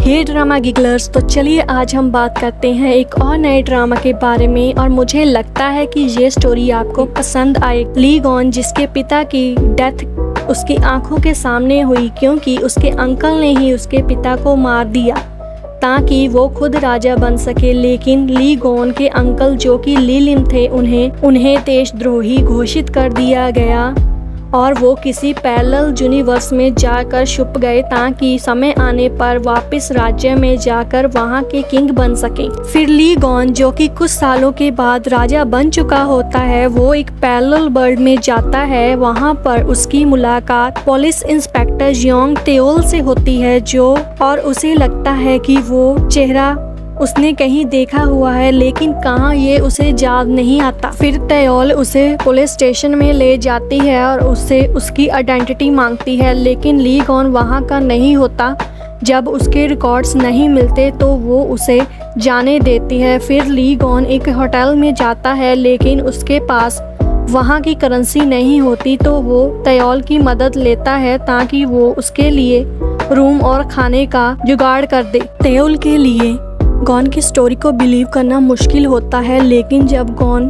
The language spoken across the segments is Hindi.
हे ड्रामा गिगलर्स, तो चलिए आज हम बात करते हैं एक और नए ड्रामा के बारे में और मुझे लगता है कि ये स्टोरी आपको पसंद आए। ली गॉन, जिसके पिता की डेथ उसकी आंखों के सामने हुई क्योंकि उसके अंकल ने ही उसके पिता को मार दिया ताकि वो खुद राजा बन सके, लेकिन ली गॉन के अंकल जो कि ली लिम थे उन्हें देशद्रोही घोषित कर दिया गया और वो किसी पैरेलल यूनिवर्स में जाकर छुप गए ताकि समय आने पर वापस राज्य में जाकर वहाँ के किंग बन सके। फिर ली गॉन, जो कि कुछ सालों के बाद राजा बन चुका होता है, वो एक पैरेलल वर्ल्ड में जाता है। वहाँ पर उसकी मुलाकात पुलिस इंस्पेक्टर जियोंग तेओल से होती है और उसे लगता है कि वो चेहरा उसने कहीं देखा हुआ है, लेकिन कहाँ ये उसे याद नहीं आता। फिर तेओल उसे पुलिस स्टेशन में ले जाती है और उससे उसकी आइडेंटिटी मांगती है, लेकिन ली गॉन वहाँ का नहीं होता। जब उसके रिकॉर्ड्स नहीं मिलते तो वो उसे जाने देती है। फिर ली गॉन एक होटल में जाता है, लेकिन उसके पास वहाँ की करेंसी नहीं होती, तो वो तेओल की मदद लेता है ताकि वो उसके लिए रूम और खाने का जुगाड़ कर दे। तेओल के लिए गॉन की स्टोरी को बिलीव करना मुश्किल होता है, लेकिन जब गॉन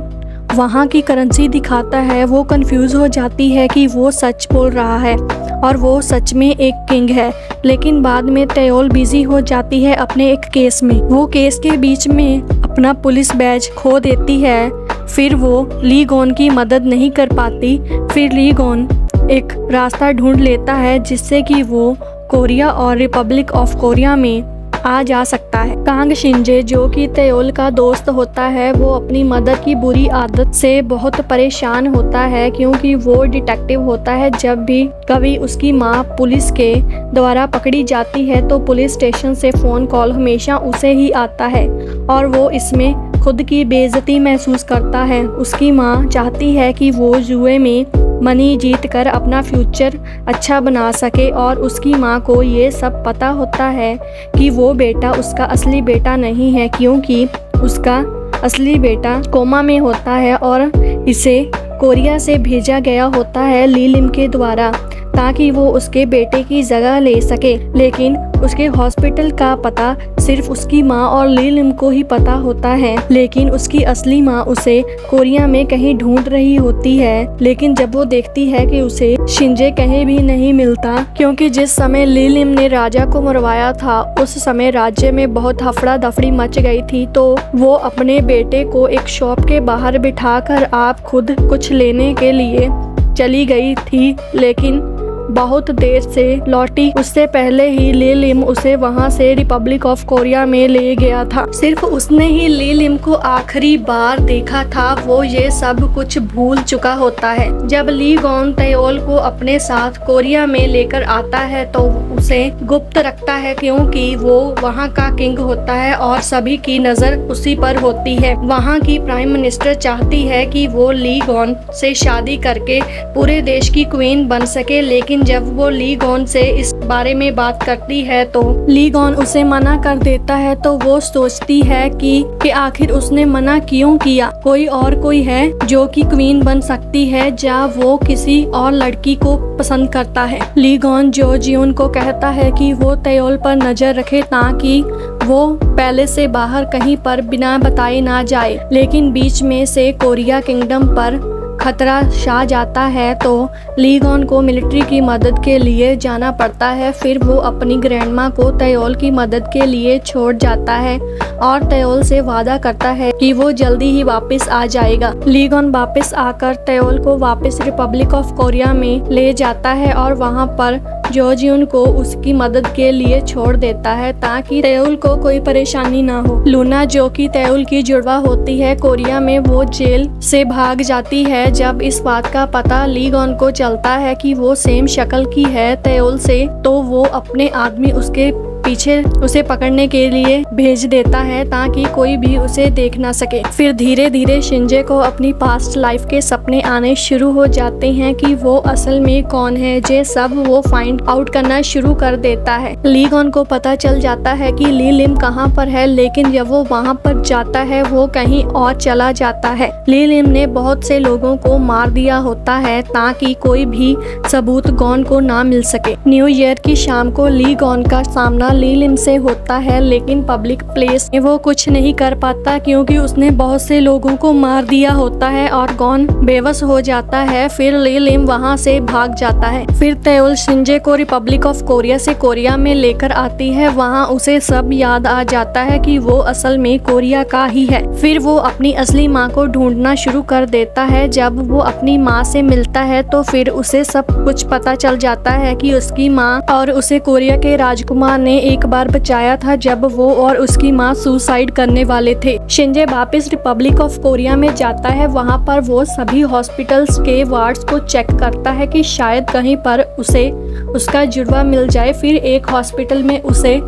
वहाँ की करेंसी दिखाता है वो कंफ्यूज हो जाती है कि वो सच बोल रहा है और वो सच में एक किंग है। लेकिन बाद में तेओल बिजी हो जाती है अपने एक केस में। वो केस के बीच में अपना पुलिस बैज खो देती है। फिर वो ली गॉन की मदद नहीं कर पाती। फिर ली गॉन एक रास्ता ढूंढ लेता है जिससे कि वो कोरिया और रिपब्लिक ऑफ कोरिया में आ जा सकता है। कांग शिंजे, जो कि तेओल का दोस्त होता है, वो अपनी मदर की बुरी आदत से बहुत परेशान होता है क्योंकि वो डिटेक्टिव होता है। जब भी कभी उसकी माँ पुलिस के द्वारा पकड़ी जाती है तो पुलिस स्टेशन से फ़ोन कॉल हमेशा उसे ही आता है और वो इसमें खुद की बेइज्जती महसूस करता है। उसकी माँ चाहती है कि वो जुए में मनी जीत कर अपना फ्यूचर अच्छा बना सके और उसकी माँ को ये सब पता होता है कि वो बेटा उसका असली बेटा नहीं है क्योंकि उसका असली बेटा कोमा में होता है और इसे कोरिया से भेजा गया होता है ली लिम के द्वारा ताकि वो उसके बेटे की जगह ले सके। लेकिन उसके हॉस्पिटल का पता सिर्फ उसकी माँ और ली लिम को ही पता होता है, लेकिन उसकी असली माँ उसे कोरिया में कहीं ढूंढ रही होती है। लेकिन जब वो देखती है कि उसे शिंजे कहीं भी नहीं मिलता क्योंकि जिस समय ली लिम ने राजा को मरवाया था उस समय राज्य में बहुत हफड़ा दफड़ी मच गई थी, तो वो अपने बेटे को एक शॉप के बाहर बिठाकर आप खुद कुछ लेने के लिए चली गई थी, लेकिन बहुत देर से लौटी। उससे पहले ही ली लिम उसे वहां से रिपब्लिक ऑफ कोरिया में ले गया था। सिर्फ उसने ही ली लिम को आखिरी बार देखा था। वो ये सब कुछ भूल चुका होता है। जब ली गॉन तेओल को अपने साथ कोरिया में लेकर आता है तो उसे गुप्त रखता है क्योंकि वो वहां का किंग होता है और सभी की नजर उसी पर होती है। वहां की प्राइम मिनिस्टर चाहती है कि वो ली गॉन से शादी करके पूरे देश की क्वीन बन सके, लेकिन जब वो ली गॉन से इस बारे में बात करती है तो ली गॉन उसे मना कर देता है। तो वो सोचती है कि आखिर उसने मना क्यों किया। कोई है जो कि क्वीन बन सकती है या वो किसी और लड़की को पसंद करता है। ली गॉन जो जियोन को कहता है कि वो तेओल पर नजर रखे ताकि वो पैलेस से बाहर कहीं पर बिना बताए ना जाए, लेकिन बीच में से कोरिया किंगडम पर खतरा छा जाता है तो ली गॉन को मिलिट्री की मदद के लिए जाना पड़ता है। फिर वो अपनी ग्रैंडमा को तेओल की मदद के लिए छोड़ जाता है और तेओल से वादा करता है कि वो जल्दी ही वापस आ जाएगा। ली गॉन वापस आकर तेओल को वापस रिपब्लिक ऑफ कोरिया में ले जाता है और वहाँ पर जोजियोन को उसकी मदद के लिए छोड़ देता है ताकि तेओल को कोई परेशानी ना हो। लूना, जो कि तेओल की जुड़वा होती है कोरिया में, वो जेल से भाग जाती है। जब इस बात का पता ली गॉन को चलता है कि वो सेम शक्ल की है तेओल से, तो वो अपने आदमी उसके पीछे उसे पकड़ने के लिए भेज देता है ताकि कोई भी उसे देख ना सके। फिर धीरे धीरे शिंजे को अपनी पास्ट लाइफ के सपने आने शुरू हो जाते हैं कि वो असल में कौन है। ये सब वो फाइंड आउट करना शुरू कर देता है। ली गॉन को पता चल जाता है कि ली लिम कहाँ पर है, लेकिन जब वो वहाँ पर जाता है वो कहीं और चला जाता है। ली लिम ने बहुत से लोगों को मार दिया होता है ताकि कोई भी सबूत गॉन को ना मिल सके। न्यू ईयर की शाम को ली गॉन का सामना ली लिम से होता है, लेकिन पब्लिक प्लेस में वो कुछ नहीं कर पाता क्योंकि उसने बहुत से लोगों को मार दिया होता है और गॉन बेबस हो जाता है। फिर ली लिम वहाँ से भाग जाता है। फिर तेओल शिंजे को रिपब्लिक ऑफ कोरिया से कोरिया में लेकर आती है। वहाँ उसे सब याद आ जाता है कि वो असल में कोरिया का ही है। फिर वो अपनी असली माँ को ढूंढना शुरू कर देता है। जब वो अपनी माँ से मिलता है तो फिर उसे सब कुछ पता चल जाता है कि उसकी माँ और उसे कोरिया के राजकुमार ने एक बार बचाया था जब वो और उसकी माँ सुसाइड करने वाले थे। शिंजे वापस रिपब्लिक ऑफ कोरिया में जाता है। वहाँ पर वो सभी हॉस्पिटल्स के वार्ड्स को चेक करता है कि शायद कहीं पर उसे उसका जुड़वा मिल जाए। फिर एक हॉस्पिटल में उसे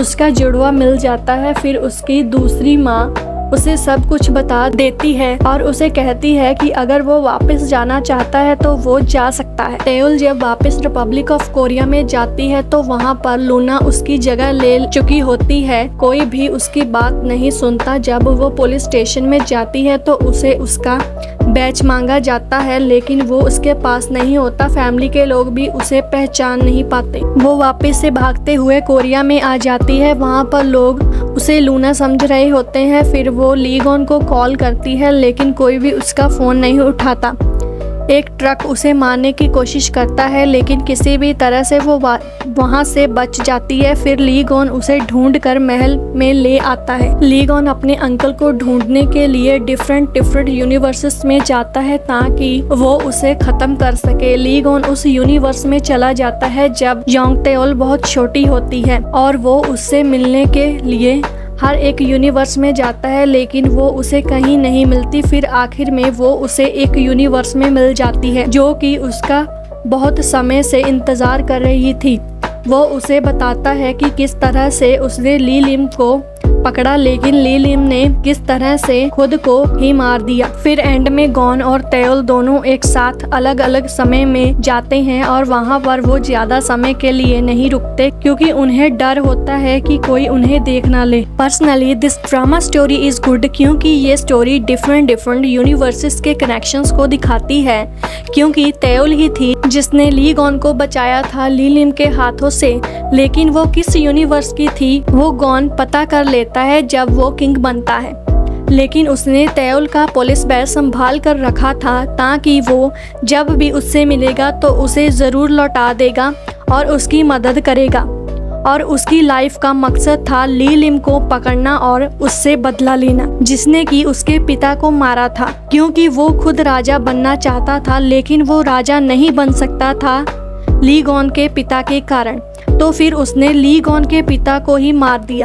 उसका जुड़वा मिल जाता है। फिर उसकी दूसरी माँ उसे सब कुछ बता देती है और उसे कहती है कि अगर वो वापस जाना चाहता है तो वो जा सकता है। तेओल जब वापस रिपब्लिक ऑफ कोरिया में जाती है तो वहाँ पर लूना उसकी जगह ले चुकी होती है। कोई भी उसकी बात नहीं सुनता। जब वो पुलिस स्टेशन में जाती है तो उसे उसका बैच मांगा जाता है, लेकिन वो उसके पास नहीं होता। फैमिली के लोग भी उसे पहचान नहीं पाते। वो वापस से भागते हुए कोरिया में आ जाती है। वहाँ पर लोग उसे लूना समझ रहे होते हैं। फिर वो ली गॉन को कॉल करती है, लेकिन कोई भी उसका फ़ोन नहीं उठाता। एक ट्रक उसे मारने की कोशिश करता है, लेकिन किसी भी तरह से वो वहाँ से बच जाती है। फिर ली गॉन उसे ढूंढकर महल में ले आता है। ली गॉन अपने अंकल को ढूंढने के लिए डिफरेंट यूनिवर्सेस में जाता है ताकि वो उसे खत्म कर सके। ली गॉन उस यूनिवर्स में चला जाता है जब योंग तेओल बहुत छोटी होती है और वो उससे मिलने के लिए हर एक यूनिवर्स में जाता है, लेकिन वो उसे कहीं नहीं मिलती। फिर आखिर में वो उसे एक यूनिवर्स में मिल जाती है जो कि उसका बहुत समय से इंतज़ार कर रही थी। वो उसे बताता है कि किस तरह से उसने ली लिम को पकड़ा, लेकिन ली लिम ने किस तरह से खुद को ही मार दिया। फिर एंड में गॉन और तेओल दोनों एक साथ अलग अलग समय में जाते हैं और वहाँ पर वो ज्यादा समय के लिए नहीं रुकते क्योंकि उन्हें डर होता है कि कोई उन्हें देख ना ले। Personally this drama story is good क्योंकि ये स्टोरी डिफरेंट यूनिवर्सेस के कनेक्शंस को दिखाती है, क्योंकि तेओल ही थी जिसने ली गॉन को बचाया था ली लिम के हाथों से, लेकिन वो किस यूनिवर्स की थी वो गॉन पता कर लेता है जब वो किंग बनता है। लेकिन उसने तेओल का पुलिस बैच संभाल कर रखा था ताकि वो जब भी उससे मिलेगा तो उसे ज़रूर लौटा देगा और उसकी मदद करेगा। और उसकी लाइफ का मकसद था ली लिम को पकड़ना और उससे बदला लेना, जिसने कि उसके पिता को मारा था, क्योंकि वो खुद राजा बनना चाहता था, लेकिन वो राजा नहीं बन सकता था ली गॉन के पिता के कारण। तो फिर उसने ली गॉन के पिता को ही मार दिया।